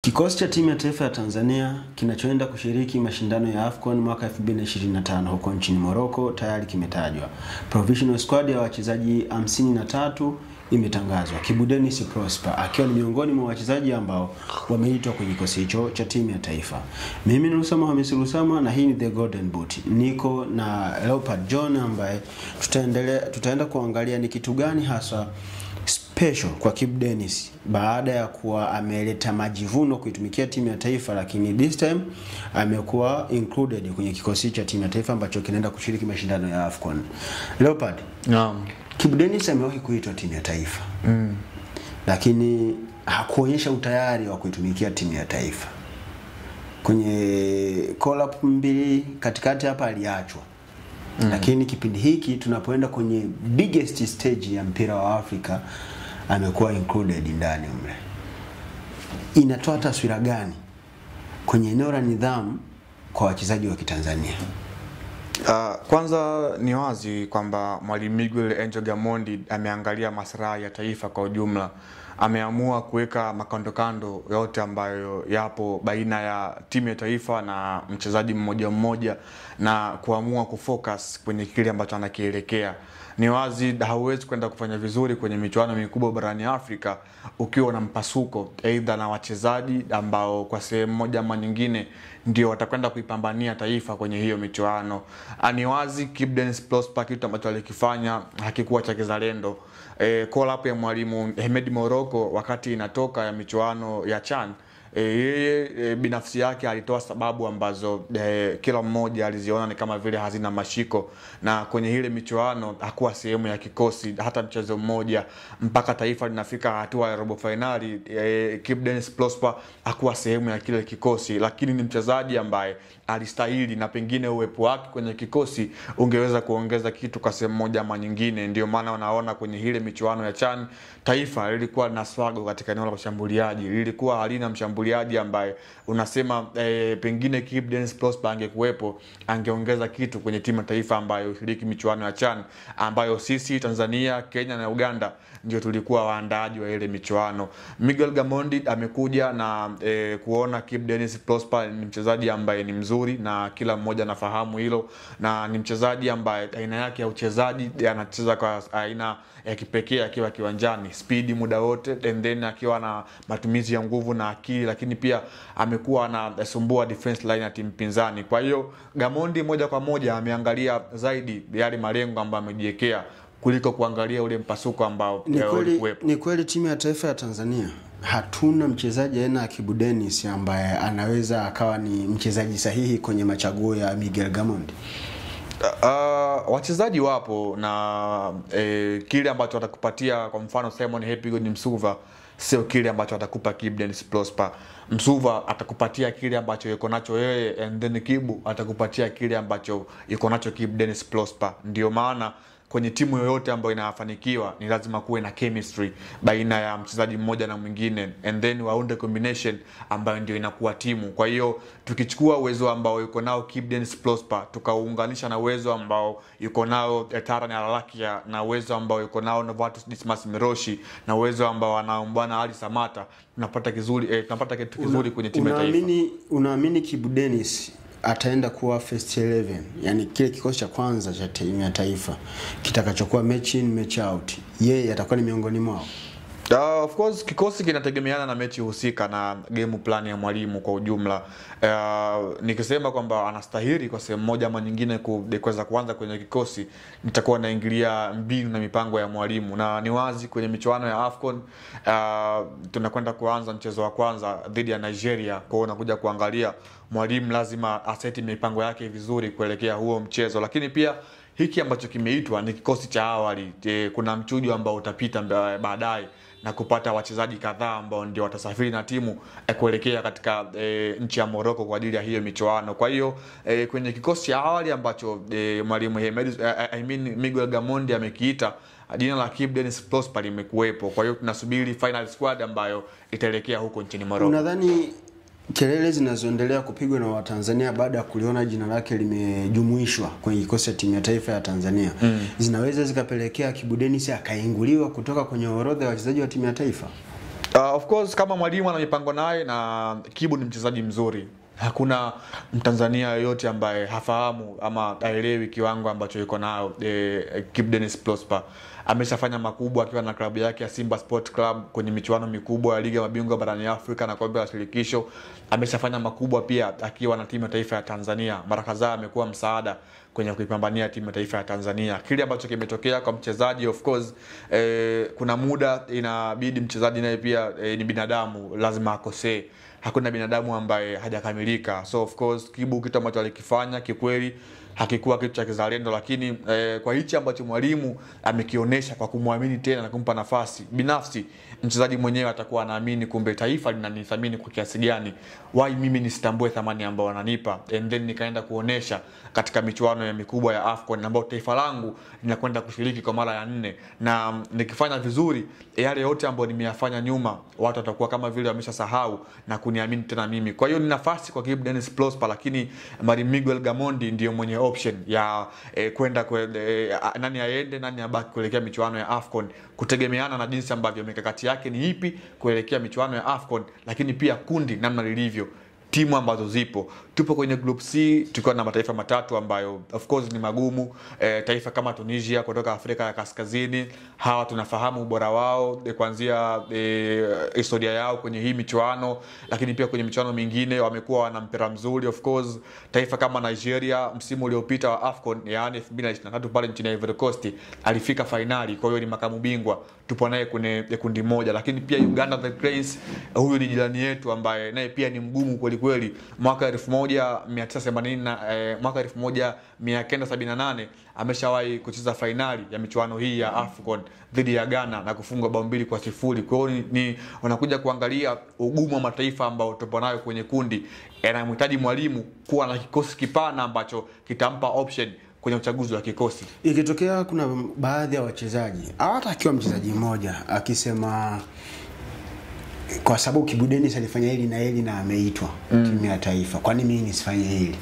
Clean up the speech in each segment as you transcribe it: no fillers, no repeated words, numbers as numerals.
Kikosi cha timu ya taifa ya Tanzania kinachoenda kushiriki mashindano ya AFCON mwaka 2025 huko nchini Morocco tayari kimetajwa. Provisional squad ya wachezaji 53 imetangazwa. Kibu Denis Prosper akiwa ni miongoni mwa wachezaji ambao wameitwa kwenye kikosi hicho cha timu ya taifa. Mimi ni Lusama Hamisi Lusama na hii ni The Golden Boot. Niko na Leopard John ambaye tutaenda kuangalia ni kitu gani hasa special kwa Kibu Denis baada ya kuwa ameleta majivuno kuitumikia timu ya taifa, lakini this time amekuwa included kwenye kikosi cha timu ya taifa ambacho kinaenda kushiriki mashindano ya AFCON. Leopard, naam, Kibu Denis amewahi kuitwa timu ya taifa. Lakini hakuonyesha utayari wa kuitumikia timu ya taifa. Kwenye call up mbili katikati hapa aliachwa. Lakini kipindi hiki tunapoenda kwenye biggest stage ya mpira wa Afrika amekuwa included ndani mle. Inatoa taswira gani kwenye eneo la nidhamu kwa wachezaji wa Kitanzania? Kwanza ni wazi kwamba Mwalimu Miguel Angel Gamondi ameangalia maslahi ya taifa kwa ujumla. Ameamua kuweka makandokando yote ambayo yapo baina ya timu ya taifa na mchezaji mmoja mmoja na kuamua kufocus kwenye kile ambacho anakielekea. Ni wazi hauwezi kwenda kufanya vizuri kwenye michuano mikubwa barani Afrika ukiwa na mpasuko aidha na wachezaji ambao kwa sehemu moja ama nyingine ndio watakwenda kuipambania taifa kwenye hiyo michuano. Ni wazi Kibu Denis Prosper kitu ambacho alikifanya hakikuwa cha kizalendo. Call up ya Mwalimu Ahmed Morocco wakati inatoka ya michuano ya CHAN, yeye binafsi yake alitoa sababu ambazo kila mmoja aliziona ni kama vile hazina mashiko, na kwenye ile michuano hakuwa sehemu ya kikosi hata mchezo mmoja mpaka taifa linafika hatua ya robo finali. Kibu Denis Prosper hakuwa sehemu ya kile kikosi, lakini ni mchezaji ambaye alistahili na pengine uwepo wake kwenye kikosi ungeweza kuongeza kitu kwa sehemu moja ama nyingine. Ndio maana wanaona kwenye ile michuano ya CHAN taifa lilikuwa na struggle katika eneo la ushambuliaji, lilikuwa halina mshambuliaji ambaye unasema pengine Kibu Denis Prosper angekuepo angeongeza kitu kwenye timu ya taifa ambayo ilishiriki michuano ya CHAN, ambayo sisi Tanzania, Kenya na Uganda ndio tulikuwa waandaaji wa ile michuano. Miguel Gamondi amekuja na kuona Kibu Denis Prosper ni mchezaji ambaye ni mzuri na kila mmoja anafahamu hilo, na ni mchezaji ambaye aina yake ya uchezaji anacheza kwa aina ya kipekee akiwa kiwanjani, speed muda wote, and then akiwa na matumizi ya nguvu na akili, lakini pia amekuwa anasumbua defense line ya timu pinzani. Kwa hiyo Gamondi moja kwa moja ameangalia zaidi yale malengo ambayo amejiwekea kuliko kuangalia ule mpasuko ambao ulikuwepo. Ni kweli timu ya taifa ya Tanzania hatuna mchezaji aina ya Kibu Denis ambaye anaweza akawa ni mchezaji sahihi kwenye machaguo ya Miguel Gamondi. Wachezaji wapo na kile ambacho atakupatia kwa mfano Simon Happy God Msuva sio kile ambacho atakupa Kibu Denis Prosper. Msuva atakupatia kile ambacho yuko nacho yeye, and then Kibu atakupatia kile ambacho yuko nacho Kibu Denis Prosper. Ndio maana kwenye timu yoyote ambayo inafanikiwa ni lazima kuwe na chemistry baina ya mchezaji mmoja na mwingine, and then waunde combination ambayo ndio inakuwa timu. Kwa hiyo tukichukua uwezo ambao yuko nao Kibu Denis Prosper tukaunganisha na uwezo ambao yuko nao Taran Al-Lakia na uwezo ambao yuko nao Novatus Dismas Miroshi na uwezo ambao anao Bwana Ali Samata, tunapata kitu kizuri kwenye timu ya taifa. Unaamini Kibu Denis ataenda kuwa first 11, yani kile kikosi cha kwanza cha timu ya taifa kitakachokuwa match in match out, yeye atakuwa ni miongoni mwao? Of course kikosi kinategemeana na mechi husika na game plan ya mwalimu kwa ujumla. Nikisema kwamba anastahili kwa sehemu moja ama nyingine kuweza kuanza kwenye kikosi, nitakuwa naingilia mbinu na mipango ya mwalimu, na ni wazi kwenye michuano ya AFCON tunakwenda kuanza mchezo wa kwanza dhidi ya Nigeria. Kwa unakuja kuangalia mwalimu lazima aseti mipango yake vizuri kuelekea huo mchezo, lakini pia hiki ambacho kimeitwa ni kikosi cha awali. Kuna mchujo ambao utapita baadaye na kupata wachezaji kadhaa ambao ndio watasafiri na timu kuelekea katika nchi ya Morocco kwa ajili ya hiyo michuano. Kwa hiyo kwenye kikosi cha awali ambacho Mwalimu Miguel Gamondi amekiita, jina la Kibu Denis Prosper limekuwepo. Kwa hiyo tunasubiri final squad ambayo itaelekea huko nchini Morocco. Unadhani kelele zinazoendelea kupigwa na Watanzania baada ya kuliona jina lake limejumuishwa kwenye kikosi cha timu ya taifa ya Tanzania zinaweza zikapelekea Kibu Denis akainguliwa kutoka kwenye orodha ya wachezaji wa timu ya taifa? Of course kama mwalimu ana mipango naye, na Kibu ni mchezaji mzuri. Hakuna Mtanzania yoyote ambaye hafahamu ama haelewi kiwango ambacho yuko nao Kibu Denis Prosper. Ameshafanya makubwa akiwa na klabu yake ya Simba Sport Club kwenye michuano mikubwa ya Ligi ya Mabingwa barani Afrika na kombe la shirikisho. Ameshafanya makubwa pia akiwa na timu ya taifa ya Tanzania. Mara kadhaa amekuwa msaada kwenye kuipambania timu ya taifa ya Tanzania. Kile ambacho kimetokea kwa mchezaji, of course kuna muda inabidi mchezaji naye pia ni binadamu, lazima akosee. Hakuna binadamu ambaye hajakamilika. So of course Kibu kitu ambacho alikifanya kikweli hakikuwa kitu cha kizalendo, lakini kwa hichi ambacho mwalimu amekionyesha kwa kumwamini tena na kumpa nafasi, binafsi mchezaji mwenyewe atakuwa anaamini kumbe taifa linanithamini kwa kiasi gani, why mimi nisitambue thamani ambayo wananipa, and then nikaenda kuonesha katika michuano ya mikubwa ya AFCON ambayo taifa langu linakwenda kushiriki kwa mara ya 4, na nikifanya vizuri yale yote ambayo nimeyafanya nyuma watu watakuwa kama vile wameshasahau na kuniamini tena mimi. Kwa hiyo ni nafasi kwa Kibu Denis Prosper, lakini Mwalimu Miguel Gamondi ndio mwenye option ya kwenda nani aende nani abaki kuelekea michuano ya AFCON, kutegemeana na jinsi ambavyo mikakati yake ni ipi kuelekea michuano ya AFCON, lakini pia kundi namna lilivyo, timu ambazo zipo. Tupo kwenye group C tukiwa na mataifa matatu ambayo of course ni magumu. Taifa kama Tunisia kutoka Afrika ya Kaskazini, hawa tunafahamu ubora wao kuanzia historia yao kwenye hii michuano, lakini pia kwenye michuano mingine wamekuwa wana mpira mzuri. Of course taifa kama Nigeria msimu uliopita wa AFCON yani 2023 pale nchini Ivory Coast alifika finali, kwa hiyo ni makamu bingwa, tupo naye kwenye kundi moja. Lakini pia Uganda the Cranes, huyu ni jirani yetu ambaye naye pia ni mgumu kweli kweli. Mwaka 1980 mwaka 1978 ameshawahi kucheza finali ya michuano hii ya AFCON dhidi ya Ghana na kufungwa bao 2-0. Kwa hiyo ni wanakuja kuangalia ugumu wa mataifa ambao tupo nayo kwenye kundi. Anamhitaji mwalimu kuwa na kikosi kipana ambacho kitampa option kwenye uchaguzi wa kikosi. Ikitokea kuna baadhi ya wachezaji hata akiwa mchezaji mmoja akisema kwa sababu Kibu Denis alifanya hili na hili na ameitwa timu ya taifa, kwani mimi nisifanye hili?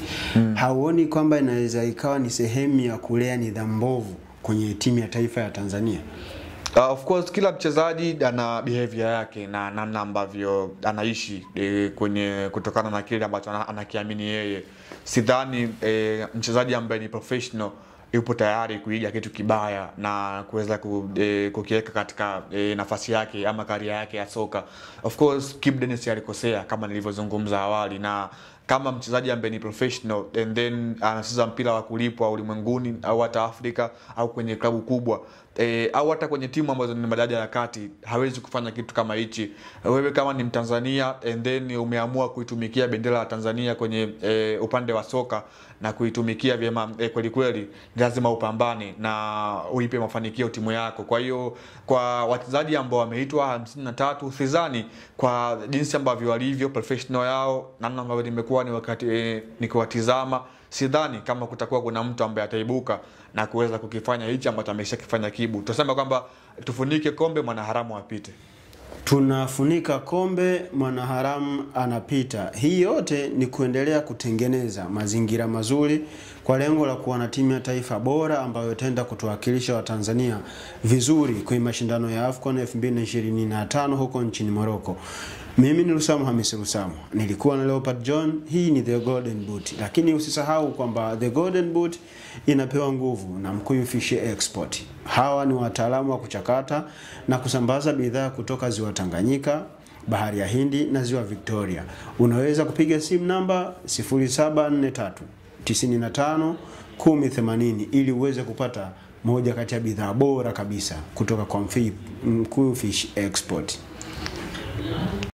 Hauoni kwamba inaweza ikawa ni sehemu ya kulea nidhamu mbovu kwenye timu ya taifa ya Tanzania? Of course kila mchezaji ana behavior yake na namna ambavyo anaishi kwenye kutokana na kile ambacho anakiamini yeye. Sidhani mchezaji ambaye ni professional yupo tayari kuiga kitu kibaya na kuweza kukiweka katika nafasi yake ama career yake ya soka. Of course Kibu Denis alikosea kama nilivyozungumza awali, na kama mchezaji ambaye ni professional and then anacheza mpira wa kulipwa ulimwenguni au hata Afrika au kwenye klabu kubwa au hata kwenye timu ambazo ni madaraja ya kati, hawezi kufanya kitu kama hichi. Wewe kama ni Mtanzania and then umeamua kuitumikia bendera ya Tanzania kwenye upande wa soka na kuitumikia vyema kweli kweli, lazima upambane na uipe mafanikio timu yako. Kwa hiyo kwa wachezaji ambao wameitwa 53, sidhani kwa jinsi ambavyo walivyo professional yao, namna ambavyo nimekuwa ni wakati nikiwatizama, sidhani kama kutakuwa kuna mtu ambaye ataibuka na kuweza kukifanya hichi ambacho ameshakifanya Kibu. Tuseme kwamba tufunike kombe mwanaharamu apite. Tunafunika kombe mwanaharamu anapita. Hii yote ni kuendelea kutengeneza mazingira mazuri kwa lengo la kuwa na timu ya taifa bora ambayo itaenda kutuwakilisha Watanzania vizuri kwenye mashindano ya AFCON 2025 huko nchini Morocco. Mimi ni Lusamu Hamisi Lusamu, nilikuwa na Leopard John. Hii ni The Golden Boot, lakini usisahau kwamba The Golden Boot inapewa nguvu na Mkuyu Fish Export. Hawa ni wataalamu wa kuchakata na kusambaza bidhaa kutoka ziwa Tanganyika, bahari ya Hindi na ziwa Victoria. Unaweza kupiga simu namba 0743 95 1080 ili uweze kupata moja kati ya bidhaa bora kabisa kutoka kwa Mkuyu Fish Export.